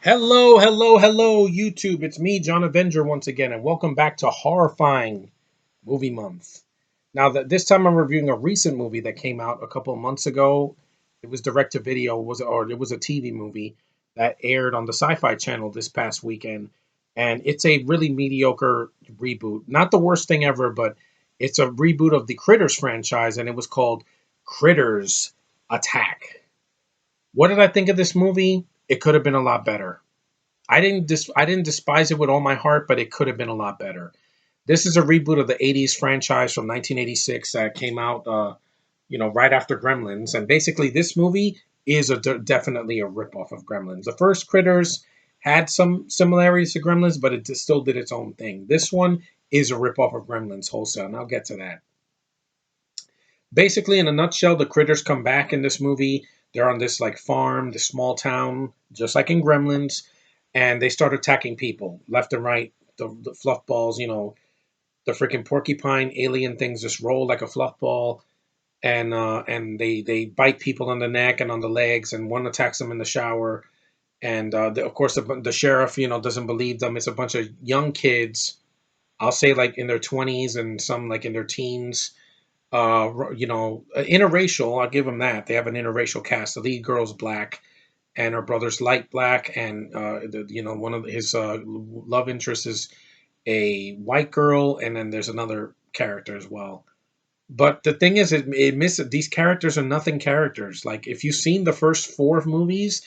Hello, hello, hello, YouTube. It's me, John Avenger, once again, and welcome back to Horrifying Movie Month. Now, this time I'm reviewing a recent movie that came out a couple of months ago. It was direct to video, or it was a TV movie that aired on the Sci-Fi Channel this past weekend, and it's a really mediocre reboot. Not the worst thing ever, but it's a reboot of the Critters franchise, and it was called Critters Attack. What did I think of this movie? It could have been a lot better. I didn't despise it with all my heart, but it could have been a lot better. This is a reboot of the '80s franchise from 1986 that came out, right after Gremlins, and basically this movie is definitely a ripoff of Gremlins. The first Critters had some similarities to Gremlins, but it still did its own thing. This one is a ripoff of Gremlins wholesale, and I'll get to that. Basically, in a nutshell, the critters come back in this movie. They're on this like farm, this small town, just like in Gremlins, and they start attacking people left and right. The fluff balls, the freaking porcupine alien things just roll like a fluff ball, and they bite people on the neck and on the legs, and one attacks them in the shower. And of course, the sheriff, doesn't believe them. It's a bunch of young kids. I'll say like in their 20s and some like in their teens, interracial. I'll give them that. They have an interracial cast. The lead girl's black, and her brother's light black, and one of his love interests is a white girl, and then there's another character as well. But the thing is, it misses these characters are nothing characters. Like if you've seen the first four movies,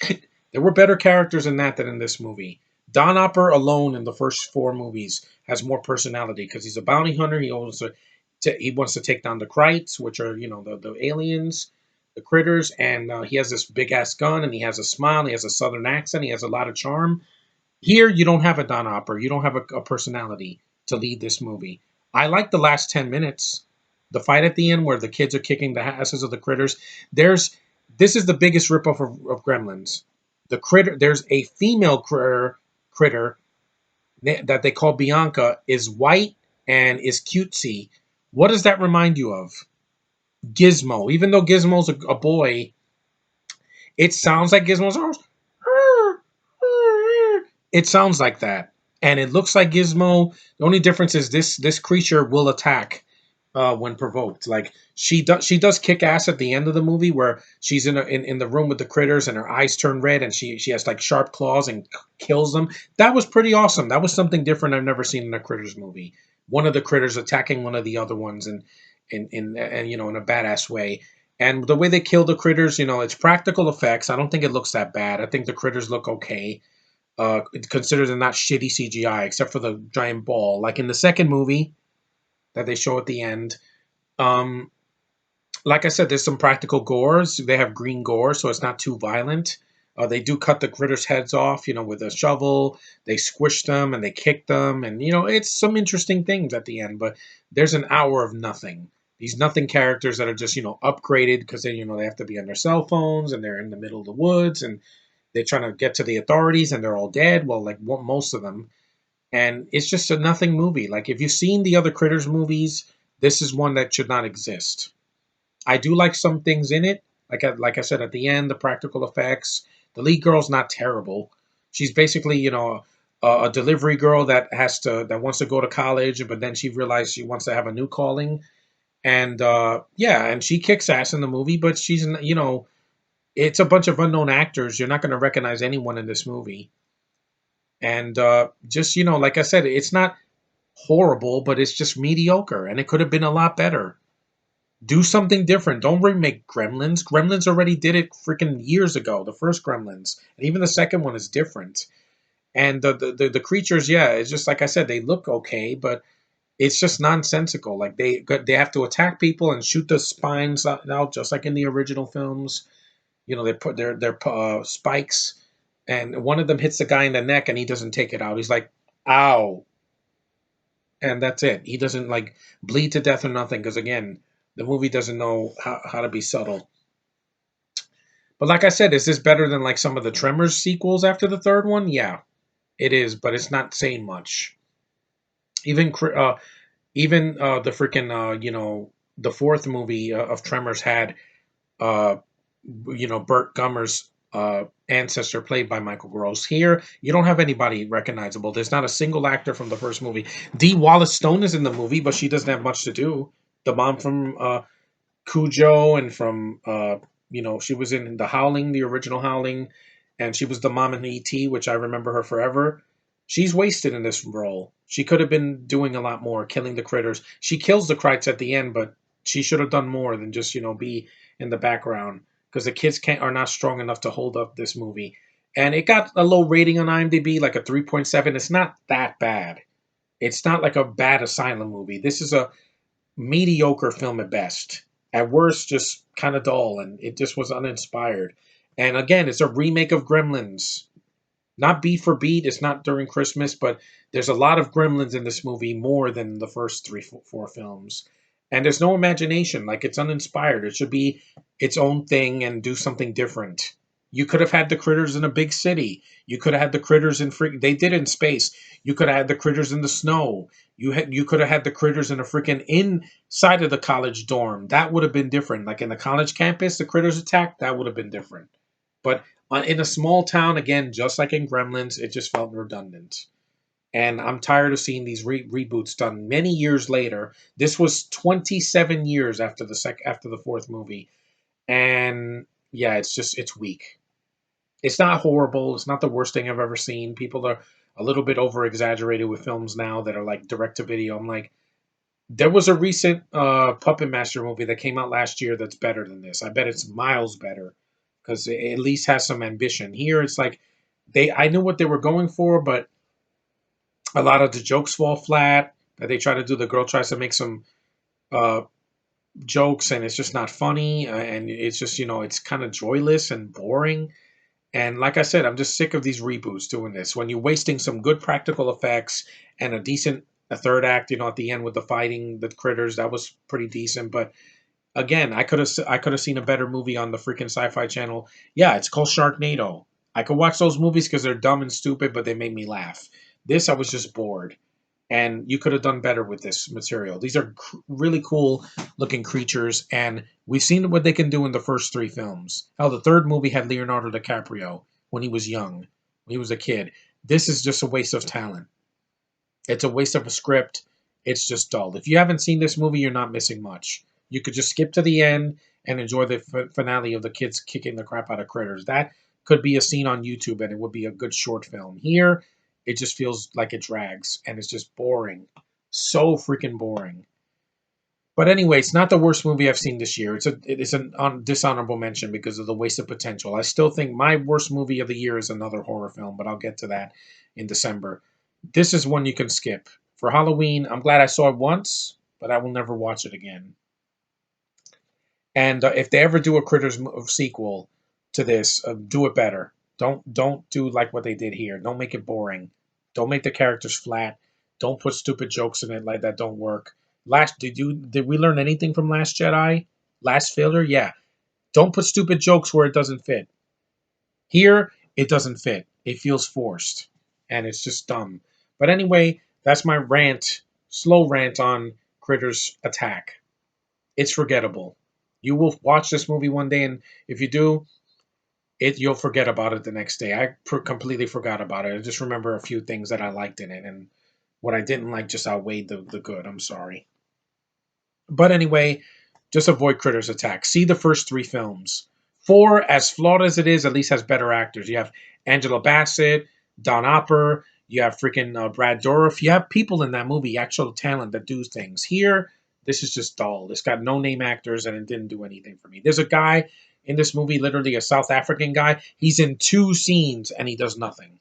there were better characters in that than in this movie. Don Opper alone in the first four movies has more personality because he's a bounty hunter. He wants to take down the Krites, which are the aliens, the critters, and he has this big ass gun, and he has a smile, he has a southern accent, he has a lot of charm. Here, you don't have a Don Opper, you don't have a personality to lead this movie. I like the last 10 minutes, the fight at the end where the kids are kicking the asses of the critters. This is the biggest ripoff of Gremlins. There's a female critter that they call Bianca, is white and is cutesy. What does that remind you of? Gizmo. Even though Gizmo's a boy, it sounds like Gizmo's. It sounds like that, and it looks like Gizmo. The only difference is this creature will attack when provoked. Like she does kick ass at the end of the movie where she's in the room with the critters and her eyes turn red and she has like sharp claws and kills them. That was pretty awesome. That was something different I've never seen in a critters movie. One of the critters attacking one of the other ones and in in a badass way. And the way they kill the critters, it's practical effects. I don't think it looks that bad. I think the critters look okay. Considered they're not shitty CGI, except for the giant ball. Like in the second movie that they show at the end, um, like I said, there's some practical gores. They have green gore, so it's not too violent. They do cut the critters' heads off, with a shovel. They squish them and they kick them, and it's some interesting things at the end. But there's an hour of nothing. These nothing characters that are just upgraded because they have to be on their cell phones and they're in the middle of the woods and they're trying to get to the authorities and they're all dead. Well, like most of them, and it's just a nothing movie. Like if you've seen the other Critters movies, this is one that should not exist. I do like some things in it. Like I said at the end, the practical effects. The lead girl's not terrible. She's basically a delivery girl that wants to go to college, but then she realized she wants to have a new calling. And yeah, and she kicks ass in the movie, but it's a bunch of unknown actors. You're not going to recognize anyone in this movie. And just like I said, it's not horrible, but it's just mediocre, and it could have been a lot better. Do something different. Don't remake Gremlins. Gremlins already did it freaking years ago. The first Gremlins, and even the second one is different. And the creatures, yeah, it's just like I said, they look okay, but it's just nonsensical. Like they have to attack people and shoot the spines out just like in the original films. They put their spikes, and one of them hits the guy in the neck, and he doesn't take it out. He's like, "Ow," and that's it. He doesn't like bleed to death or nothing because again, the movie doesn't know how to be subtle. But like I said, is this better than like some of the Tremors sequels after the third one? Yeah, it is, but it's not saying much. Even the freaking the fourth movie of Tremors had uh Burt Gummer's ancestor played by Michael Gross. Here, you don't have anybody recognizable. There's not a single actor from the first movie. Dee Wallace Stone is in the movie, but she doesn't have much to do. The mom from Cujo and from she was in The Howling, the original Howling, and she was the mom in E.T., which I remember her forever. She's wasted in this role. She could have been doing a lot more, killing the critters. She kills the Krites at the end, but she should have done more than just be in the background because the kids can't are not strong enough to hold up this movie. And it got a low rating on IMDb, like a 3.7. It's not that bad. It's not like a bad asylum movie. This is a mediocre film at best. At worst, just kind of dull, and it just was uninspired. And again, it's a remake of Gremlins. Not beat for beat. It's not during Christmas, but there's a lot of Gremlins in this movie, more than the first three, four films. And there's no imagination. Like, it's uninspired. It should be its own thing and do something different. You could have had the critters in a big city. You could have had the critters in they did it in space. You could have had the critters in the snow. You could have had the critters in a freaking inside of the college dorm. That would have been different. Like in the college campus, the critters attack. That would have been different. But in a small town, again, just like in Gremlins, it just felt redundant. And I'm tired of seeing these reboots done many years later. This was 27 years after after the fourth movie, and yeah, it's weak. It's not horrible. It's not the worst thing I've ever seen. People are a little bit over exaggerated with films now that are like direct to video. I'm like, there was a recent Puppet Master movie that came out last year that's better than this. I bet it's miles better because it at least has some ambition. Here, it's like I knew what they were going for, but a lot of the jokes fall flat. That they try to do, the girl tries to make some uh, jokes, and it's just not funny, and it's just it's kind of joyless and boring. And like I said, I'm just sick of these reboots doing this. When you're wasting some good practical effects and a third act, at the end with the fighting the critters, that was pretty decent. But again, I could have seen a better movie on the freaking Sci-Fi Channel. Yeah, it's called Sharknado. I could watch those movies because they're dumb and stupid, but they made me laugh. This, I was just bored, and you could have done better with this material. These are really cool looking creatures, and we've seen what they can do in the first three films. Hell, the third movie had Leonardo DiCaprio when he was young, when he was a kid. This is just a waste of talent. It's a waste of a script. It's just dull. If you haven't seen this movie, you're not missing much. You could just skip to the end and enjoy the finale of the kids kicking the crap out of critters. That could be a scene on YouTube, and it would be a good short film. Here, it just feels like it drags, and it's just boring. So freaking boring. But anyway, it's not the worst movie I've seen this year. It is an dishonorable mention because of the wasted potential. I still think my worst movie of the year is another horror film, but I'll get to that in December. This is one you can skip. For Halloween, I'm glad I saw it once, but I will never watch it again. And if they ever do a Critters sequel to this, do it better. Don't do like what they did here. Don't make it boring. Don't make the characters flat. Don't put stupid jokes in it like that don't work. Did we learn anything from Last Jedi? Last failure? Yeah. Don't put stupid jokes where it doesn't fit. Here, it doesn't fit. It feels forced. And it's just dumb. But anyway, that's my slow rant on Critters Attack. It's forgettable. You will watch this movie one day, and if you do, you'll forget about it the next day. I completely forgot about it. I just remember a few things that I liked in it, and what I didn't like just outweighed the good. I'm sorry. But anyway, just avoid Critters Attack. See the first three films. Four, as flawed as it is, at least has better actors. You have Angela Bassett, Don Opper, you have freaking Brad Dourif. You have people in that movie, actual talent that do things. Here, this is just dull. It's got no name actors, and it didn't do anything for me. There's a guy in this movie, literally a South African guy. He's in two scenes, and he does nothing.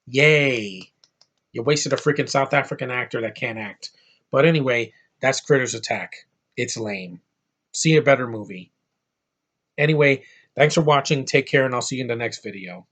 Yay. You wasted a freaking South African actor that can't act. But anyway, that's Critters Attack. It's lame. See a better movie. Anyway, thanks for watching. Take care, and I'll see you in the next video.